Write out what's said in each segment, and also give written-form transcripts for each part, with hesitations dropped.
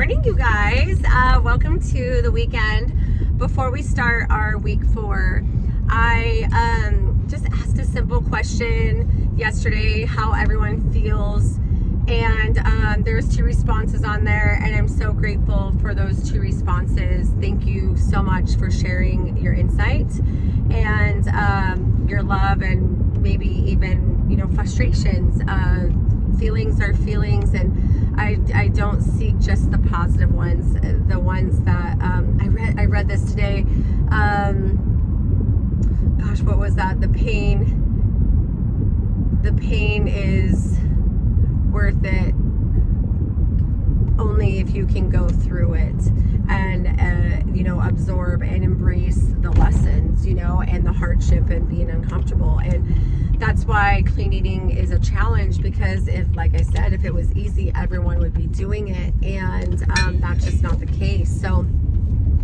morning, you guys. Welcome to the weekend. Before we start our week 4, I just asked a simple question yesterday, how everyone feels, and there's 2 responses on there, and I'm so grateful for those 2 responses. Thank you so much for sharing your insight and your love, and maybe even frustrations. Feelings are feelings, and I don't seek just the positive ones, the ones that I read this today. Gosh, what was that? The pain is worth it only if you can go through it and absorb and embrace the lessons, and the hardship and being uncomfortable. And that's why clean eating is a challenge, because if it was easy, everyone would be doing it, and that's just not the case. So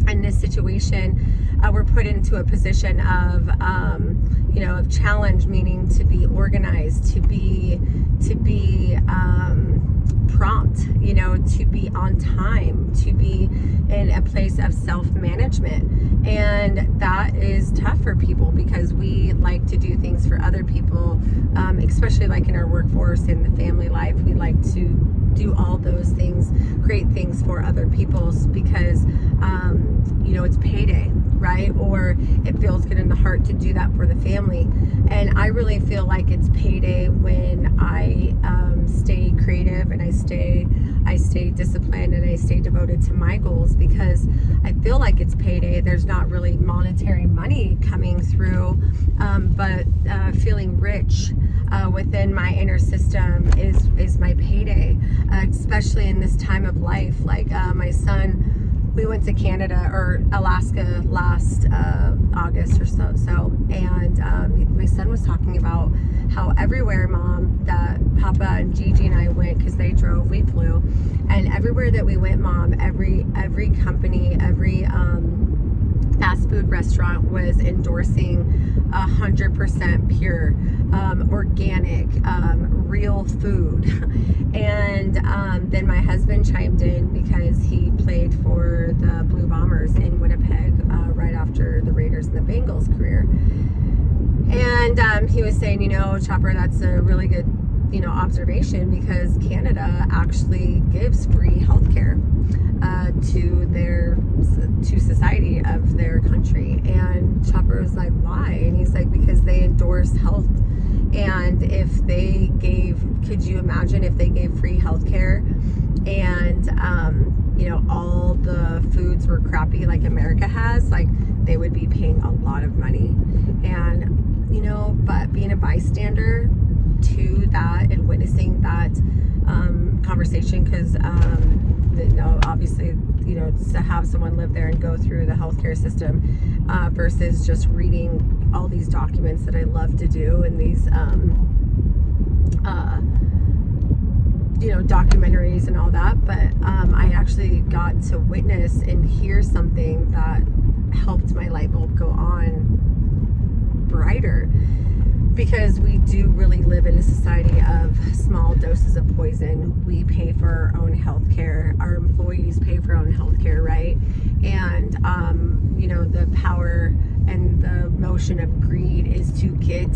in this situation, we're put into a position of of challenge, meaning to be organized, to be prompt, to be on time, to be in a place of self-management. And that is tough for people, because we like to do things for other people, especially like in our workforce, in the family life. We like to do all those things, great things for other people, because it's payday, right? Or it feels good in the heart to do that for the family. And I really feel like it's payday when I stay creative, and I stay disciplined, and I stay devoted to my goals, because I feel like it's payday. There's not really monetary money coming through, but feeling rich within my inner system is my payday, especially in this time of life. Like my son, we went to Canada or Alaska last August or so, and my son was talking about how everywhere, Mom, that Papa and Gigi and I went, because they drove, we flew, and everywhere that we went, Mom, every company, every fast food restaurant was endorsing 100% pure, organic, real food. And then my husband chimed in, because he played for the Blue Bombers in Winnipeg right after the Raiders and the Bengals career. And he was saying, Chopper, that's a really good observation, because Canada actually gives free healthcare to society of their country. And Chopper was like, why? And he's like, because they endorse health. And if they could you imagine if they gave free healthcare, and all the foods were crappy like America has, like they would be paying a lot of money. And but being a bystander to that and witnessing that conversation, because obviously to have someone live there and go through the healthcare system versus just reading all these documents that I love to do, and these documentaries and all that. But I actually got to witness and hear something that helped my light bulb go on brighter, because we do really live in a society of small doses of poison. We pay for our own health care. Our employees pay for our own health care, right? And, the power and the motion of greed is to get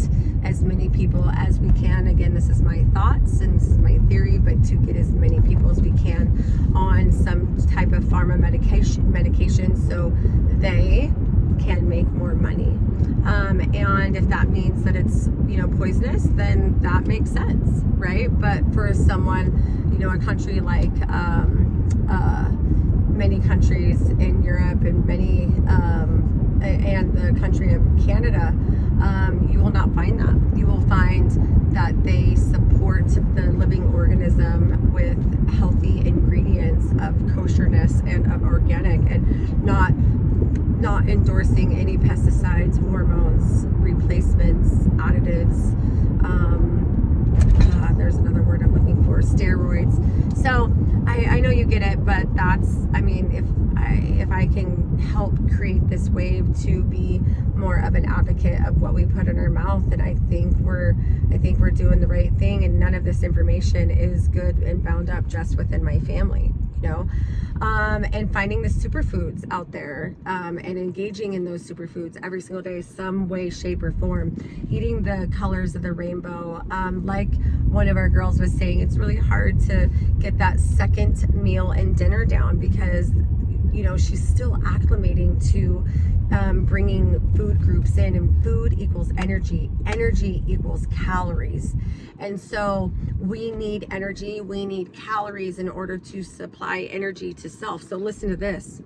as many people as we can. Again, this is my thoughts and this is my theory, but to get as many people as we can on some type of pharma medication so they can make more money. And if that means that it's poisonous, then that makes sense, right? But for someone, a country like many countries in Europe, and many and the country of Canada, you will not find that. You will find that they support the living organism with healthy ingredients of kosherness and of organic, and not endorsing any pesticides, hormones, replacements, additives. There's another word I'm looking for, steroids. So I know you get it, but that's, if if I can help create this wave to be more of an advocate of what we put in our mouth, then I think we're doing the right thing, and none of this information is good and bound up just within my family, you know. And finding the superfoods out there, and engaging in those superfoods every single day, some way, shape, or form. Eating the colors of the rainbow. Like one of our girls was saying, it's really hard to get that second meal and dinner down because, you know, she's still acclimating to bringing food groups in, and food equals energy. Energy equals calories. And so we need energy, we need calories in order to supply energy to self. So listen to this.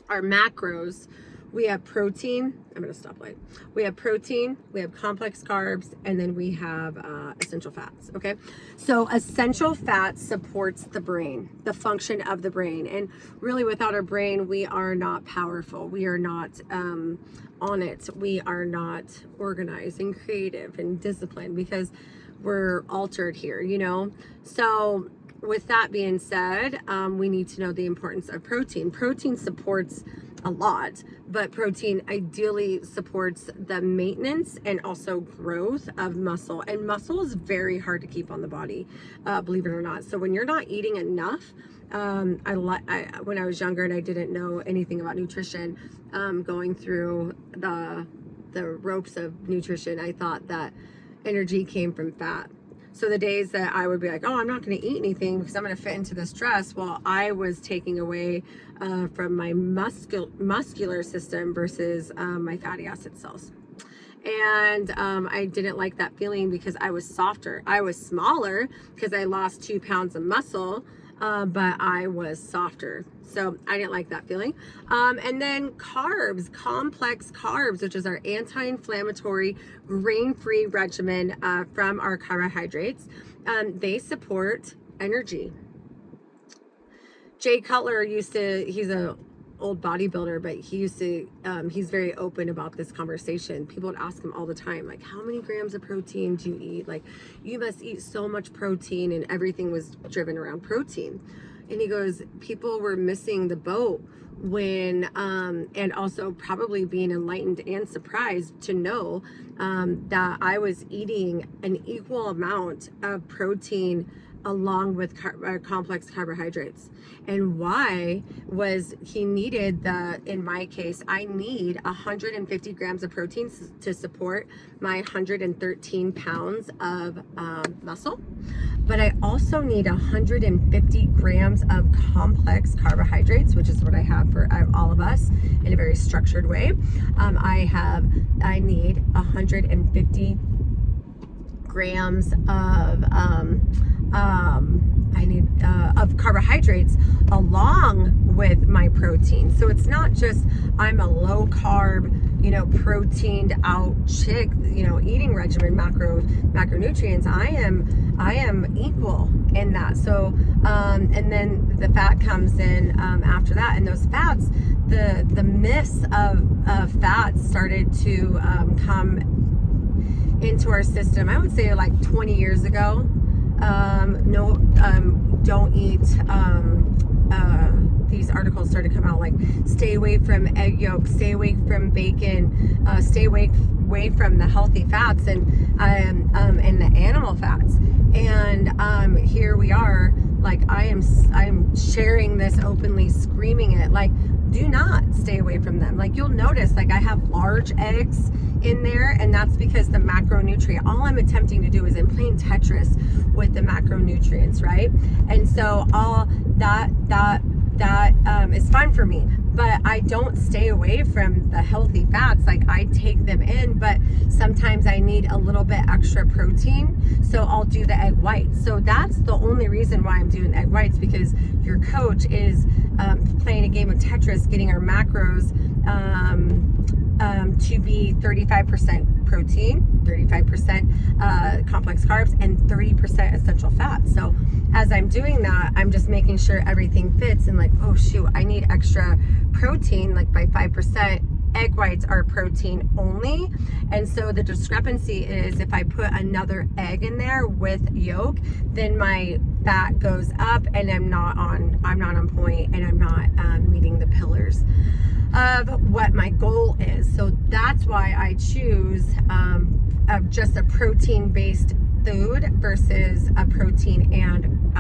Our macros, we have protein. I'm going to stop light. We have protein, we have complex carbs, and then we have essential fats. Okay. So essential fats supports the brain, the function of the brain. And really without our brain, we are not powerful. We are not on it. We are not organized and creative and disciplined because we're altered here, you know? So with that being said, we need to know the importance of protein. Protein supports a lot, but protein ideally supports the maintenance and also growth of muscle. And muscle is very hard to keep on the body, believe it or not. So when you're not eating enough, when I was younger and I didn't know anything about nutrition, going through the ropes of nutrition, I thought that energy came from fat. So the days that I would be like, oh, I'm not going to eat anything because I'm going to fit into this dress, well, I was taking away from my muscular system versus my fatty acid cells. And I didn't like that feeling because I was softer. I was smaller because I lost 2 pounds of muscle, but I was softer. So I didn't like that feeling. And then carbs, complex carbs, which is our anti-inflammatory grain-free regimen from our carbohydrates. They support energy. Jay Cutler he's a old bodybuilder, but he's very open about this conversation. People would ask him all the time, like, how many grams of protein do you eat? Like, you must eat so much protein, and everything was driven around protein. And he goes, people were missing the boat when, and also probably being enlightened and surprised to know that I was eating an equal amount of protein along with complex carbohydrates. And why was he needed in my case, I need 150 grams of protein to support my 113 pounds of muscle. But I also need 150 grams of complex carbohydrates, which is what I have for all of us in a very structured way. I need 150 grams of carbohydrates along with my protein. So it's not just I'm a low carb, proteined out chick, eating regimen, macronutrients. I am equal in that. So and then the fat comes in after that, and those fats, the myths of fats started to come into our system. I would say like 20 years ago. Don't eat, these articles started to come out like, stay away from egg yolks, stay away from bacon, stay away from the healthy fats and the animal fats. And here we are, like, I'm sharing this openly, screaming it, like, do not stay away from them. Like, you'll notice, like, I have large eggs in there, and that's because the macronutrient, all I'm attempting to do is I'm playing Tetris with the macronutrients, right? And so all that is fun for me, but I don't stay away from the healthy fats. Like, I take them in, but sometimes I need a little bit extra protein, so I'll do the egg whites. So that's the only reason why I'm doing egg whites, because your coach is playing a game of Tetris, getting our macros to be 35% protein, 35% complex carbs, and 30% essential fats. So as I'm doing that, I'm just making sure everything fits, and like, oh shoot, I need extra protein, like by 5%. egg whites are protein only. And so the discrepancy is if I put another egg in there with yolk, then my fat goes up and I'm not on point, and I'm not meeting the pillars of what my goal is. So that's why I choose just a protein-based food versus a protein and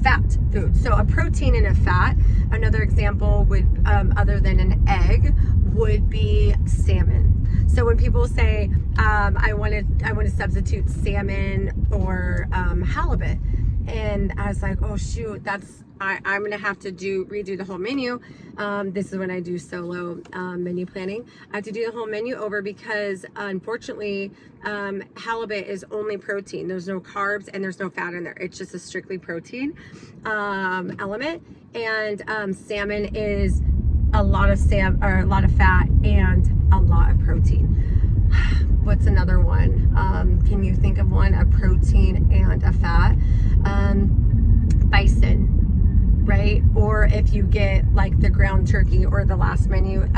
fat food. So a protein and a fat, another example would, other than an egg, would be salmon. So when people say, I want to substitute salmon or halibut, and I was like, oh shoot, I'm gonna have to redo the whole menu. This is when I do solo menu planning. I have to do the whole menu over because unfortunately, halibut is only protein. There's no carbs and there's no fat in there. It's just a strictly protein element. And salmon is a lot of fat and a lot of protein. What's another one? Can you think of one? A protein and a fat? Bison, right? Or if you get like the ground turkey or the last menu,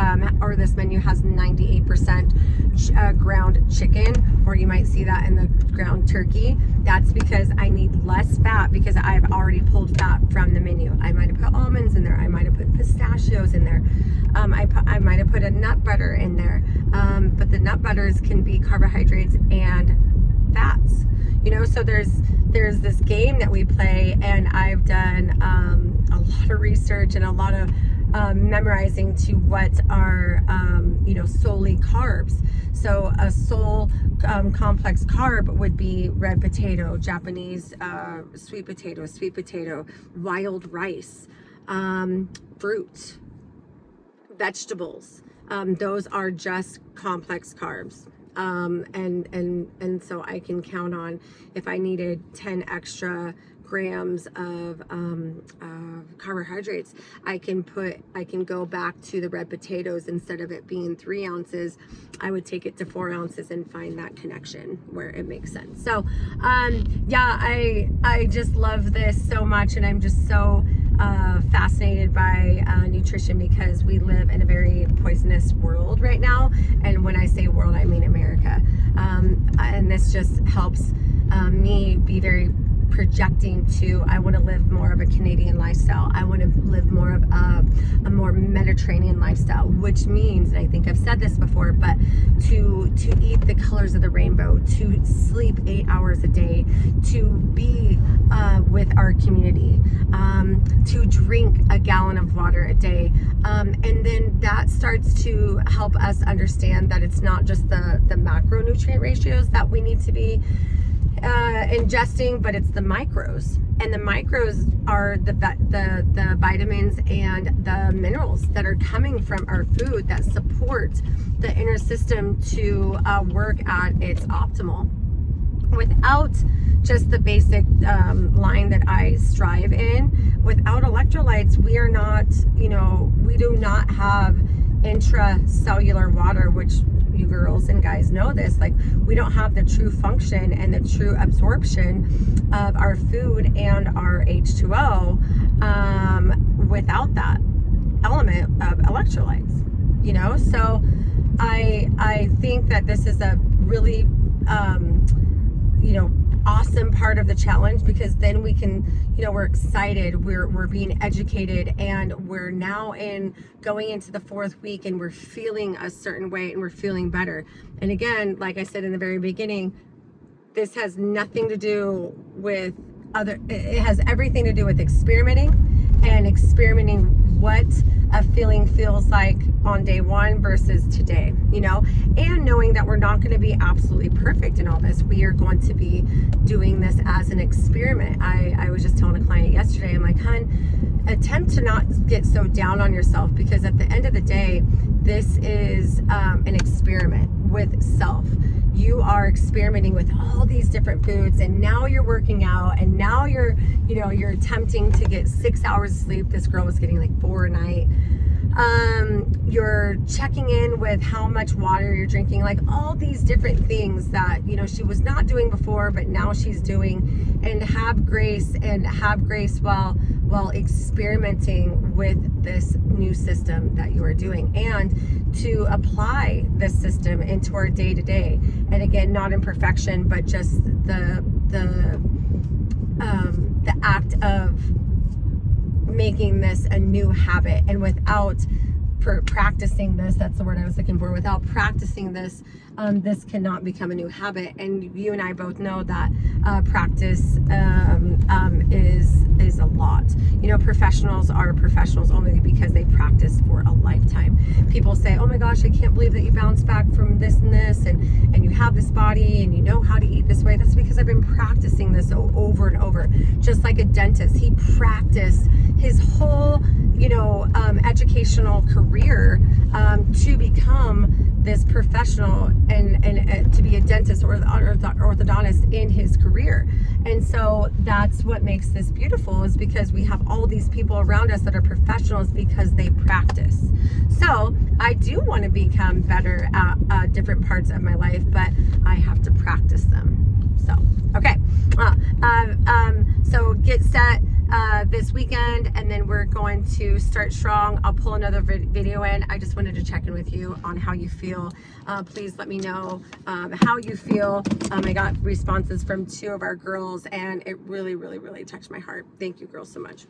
or this menu has 98% ground chicken, or you might see that in the ground turkey. That's because I need less fat because I've already pulled fat from the menu. I might have put almonds in there. I might have put pistachios in there. I might have put a nut butter in there. But the nut butters can be carbohydrates and fats. You know, so there's this game that we play, and I've done a lot of research and a lot of memorizing to what are solely carbs. So a sole complex carb would be red potato, Japanese sweet potato, wild rice, fruit, vegetables. Those are just complex carbs. And so I can count on, if I needed 10 extra grams of carbohydrates, I can go back to the red potatoes. Instead of it being 3 ounces, I would take it to 4 ounces and find that connection where it makes sense. So yeah, I just love this so much, and I'm just so fascinated by nutrition, because we live in a very poisonous world right now. And when I say world, I mean America. And this just helps me be very projecting to, I want to live more of a Canadian lifestyle. I want to live more of a more Mediterranean lifestyle, which means, and I think I've said this before, but to eat the colors of the rainbow, to sleep 8 hours a day, to be with our community, to drink a gallon of water a day. And then that starts to help us understand that it's not just the macronutrient ratios that we need to be ingesting, but it's the micros, and the micros are the vitamins and the minerals that are coming from our food that support the inner system to work at its optimal. Without just the basic line that I strive in, without electrolytes, we are not, we do not have intracellular water, which you girls and guys know this. Like, we don't have the true function and the true absorption of our food and our H2O without that element of electrolytes. So I think that this is a really awesome part of the challenge, because then we can, we're excited, we're being educated, and we're now going into the 4th week, and we're feeling a certain way, and we're feeling better. And again, like I said in the very beginning, this has nothing to do with it has everything to do with experimenting what a feeling feels like on day 1 versus today, and knowing that we're not going to be absolutely perfect in all this. We are going to be doing this as an experiment. I was just telling a client yesterday, I'm like, hun, attempt to not get so down on yourself, because at the end of the day, this is an experiment with self. You are experimenting with all these different foods, and now you're working out, and now you're attempting to get 6 hours of sleep. This girl was getting like 4 a night. You're checking in with how much water you're drinking, like all these different things that, she was not doing before, but now she's doing. And have grace while experimenting with this new system that you are doing, and to apply this system into our day-to-day. And again, not in perfection, but just the act of making this a new habit. And without practicing this, that's the word I was looking for, without practicing this, this cannot become a new habit. And you and I both know that practice is a lot. Professionals are professionals only because they practice for a lifetime. People say, oh my gosh, I can't believe that you bounced back from this and this, and you have this body and you know how to eat this way. That's because I've been practicing this over and over. Just like a dentist, he practiced his whole educational career to become this professional and to be a dentist or the orthodontist in his career. And so that's what makes this beautiful, is because we have all these people around us that are professionals because they practice. So I do want to become better at different parts of my life, but I have to practice them. So, okay. So get set this weekend, and then we're going to start strong. I'll pull another video in. I just wanted to check in with you on how you feel. Please let me know how you feel. I got responses from 2 of our girls, and it really, really, really touched my heart. Thank you, girls, so much.